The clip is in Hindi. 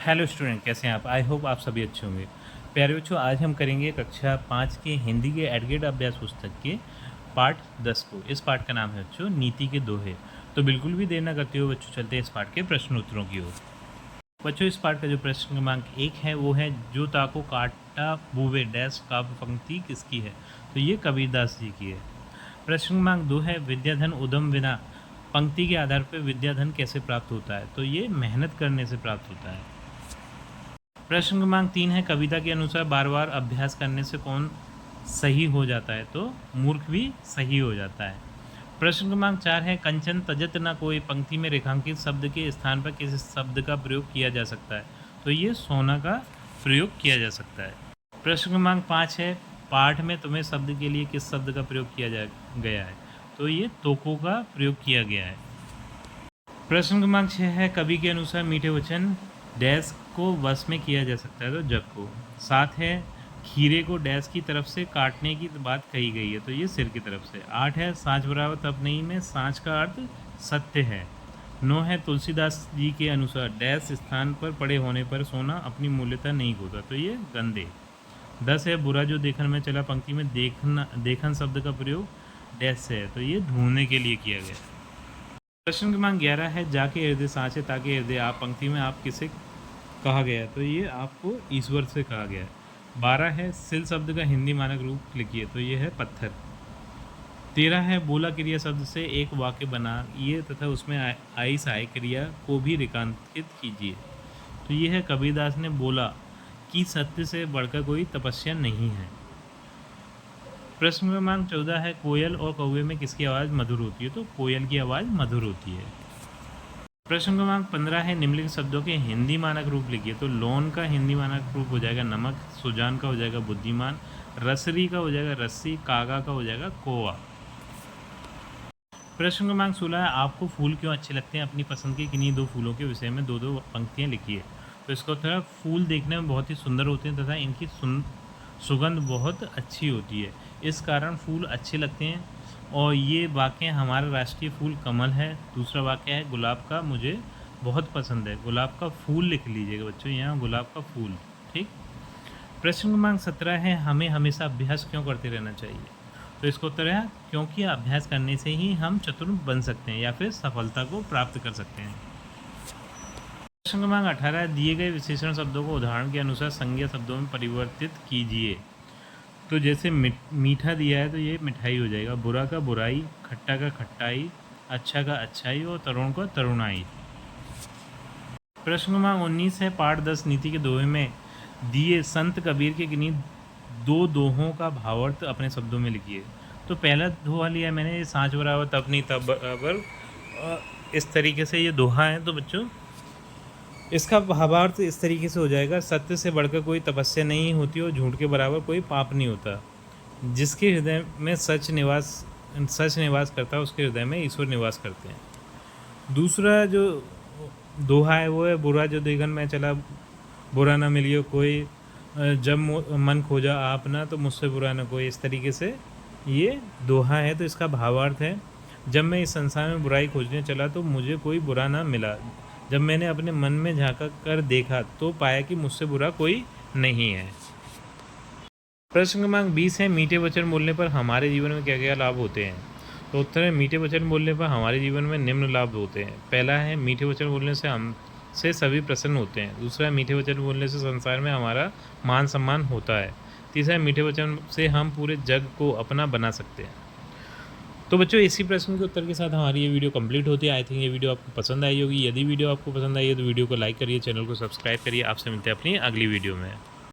हेलो स्टूडेंट, कैसे हैं आप? आई होप आप सभी अच्छे होंगे। प्यारे बच्चों, आज हम करेंगे कक्षा 5 के हिंदी के एडगेड अभ्यास पुस्तक के पाठ 10 को। इस पाठ का नाम है बच्चों नीति के दोहे। तो बिल्कुल भी देर ना करते हुए बच्चों चलते हैं इस पाठ के प्रश्न उत्तरों की ओर। बच्चों, इस पाठ का जो प्रश्न क्रमांक 1 है वो है, जो ताको काटा बुवे डैश काव्य पंक्ति किसकी है? तो ये कबीरदास जी की है। प्रश्न क्रमांक 2 है, विद्याधन उद्यम बिना पंक्ति के आधार पर विद्याधन कैसे प्राप्त होता है? तो ये मेहनत करने से प्राप्त होता है। प्रश्न क्रमांक 3 है, कविता के अनुसार बार बार अभ्यास करने से कौन सही हो जाता है? तो मूर्ख भी सही हो जाता है। प्रश्न क्रमांक 4 है, कंचन तजत न कोई पंक्ति में रेखांकित शब्द के स्थान पर किस शब्द का प्रयोग किया जा सकता है? तो ये सोना का प्रयोग किया जा सकता है। प्रश्न क्रमांक 5 है, पाठ में तुम्हें शब्द के लिए किस शब्द का प्रयोग किया गया है? तो ये तोको का प्रयोग किया गया है। प्रश्न क्रमांक 6 है, कवि के अनुसार मीठे वचन डैश को वश में किया जा सकता है? तो जग को। 7 है, खीरे को डैश की तरफ से काटने की बात कही गई है? तो ये सिर की तरफ से। 8 है, सांच बराबर तप नहीं में सांच का अर्थ सत्य है। 9 है, तुलसीदास जी के अनुसार डैश स्थान पर पड़े होने पर सोना अपनी मूल्यता नहीं खोता? तो ये गंदे। 10 है, बुरा जो देखन में चला पंक्ति में देखन शब्द का प्रयोग डैश से है? तो ये ढूंढने के लिए किया गया। प्रश्न क्रमांक 11 है, जाके हृदय सांचे ताकि हृदय आप पंक्ति में आप किसे कहा गया है? तो ये आपको ईश्वर से कहा गया है। 12 है, सिल शब्द का हिंदी मानक रूप लिखिए? तो ये है पत्थर। 13 है, बोला क्रिया शब्द से एक वाक्य बनाइए तथा उसमें आई सहायक क्रिया को भी रेखांकित कीजिए? तो ये है, कबीरदास ने बोला कि सत्य से बढ़कर कोई तपस्या नहीं है। प्रश्न क्रमांक 14 है, कोयल और कौवे में किसकी आवाज़ मधुर होती है? तो कोयल की आवाज़ मधुर होती है। प्रश्न क्रमांक 15 है, निम्नलिखित शब्दों के हिंदी मानक रूप लिखिए? तो लोन का हिंदी मानक रूप हो जाएगा नमक, सुजान का हो जाएगा बुद्धिमान, रसरी का हो जाएगा रस्सी, कागा का हो जाएगा कोवा। प्रश्न क्रमांक 16 है, आपको फूल क्यों अच्छे लगते हैं? अपनी पसंद के किन्हीं दो फूलों के विषय में दो पंक्तियाँ लिखिए? तो इसका उत्तर है, फूल देखने में बहुत ही सुंदर होते हैं तथा इनकी सुगंध बहुत अच्छी होती है, इस कारण फूल अच्छे लगते हैं। और ये वाक्य हमारा राष्ट्रीय फूल कमल है। दूसरा वाक्य है, गुलाब का मुझे बहुत पसंद है। गुलाब का फूल लिख लीजिएगा बच्चों, यहाँ गुलाब का फूल। ठीक। प्रश्न क्रमांक 17 है, हमें हमेशा अभ्यास क्यों करते रहना चाहिए? तो इसका उत्तर है, क्योंकि अभ्यास करने से ही हम चतुर बन सकते हैं या फिर सफलता को प्राप्त कर सकते हैं। प्रश्न क्रमांक 18 है, दिए गए विशेषण शब्दों को उदाहरण के अनुसार संज्ञा शब्दों में परिवर्तित कीजिए? तो जैसे मीठा दिया है तो ये मिठाई हो जाएगा, बुरा का बुराई, खट्टा का खट्टाई, अच्छा का अच्छाई और तरुण का तरुणाई। प्रश्न क्रमांक 19 है, पाठ 10 नीति के दोहे में दिए संत कबीर के किन्हीं दो दोहों का भावार्थ अपने शब्दों में लिखिए? तो पहला दोहा लिया मैंने, ये सांच बराबर तप नहीं तप बराबर, इस तरीके से ये दोहा है। तो बच्चों इसका भावार्थ इस तरीके से हो जाएगा, सत्य से बढ़कर कोई तपस्या नहीं होती और झूठ के बराबर कोई पाप नहीं होता। जिसके हृदय में सच निवास करता है उसके हृदय में ईश्वर निवास करते हैं। दूसरा जो दोहा है वो है, बुरा जो देखन में चला बुरा ना मिलियो कोई, जब मन खोजा आप ना तो मुझसे बुरा ना कोई। इस तरीके से ये दोहा है। तो इसका भावार्थ है, जब मैं इस संसार में बुराई खोजने चला तो मुझे कोई बुरा ना मिला, जब मैंने अपने मन में झांका कर देखा तो पाया कि मुझसे बुरा कोई नहीं है। प्रश्न क्रमांक 20 है, मीठे वचन बोलने पर हमारे जीवन में क्या क्या लाभ होते हैं? तो उत्तर है, मीठे वचन बोलने पर हमारे जीवन में निम्न लाभ होते हैं। पहला है, मीठे वचन बोलने से हमसे सभी प्रसन्न होते हैं। दूसरा है, मीठे वचन बोलने से संसार में हमारा मान सम्मान होता है। तीसरा है, मीठे वचन से हम पूरे जग को अपना बना सकते हैं। तो बच्चों, इसी प्रश्न के उत्तर के साथ हमारी ये वीडियो कंप्लीट होती है। आई थिंक ये वीडियो आपको पसंद आई होगी। यदि वीडियो आपको पसंद आई है तो वीडियो को लाइक करिए, चैनल को सब्सक्राइब करिए। आपसे मिलते हैं अपनी अगली वीडियो में।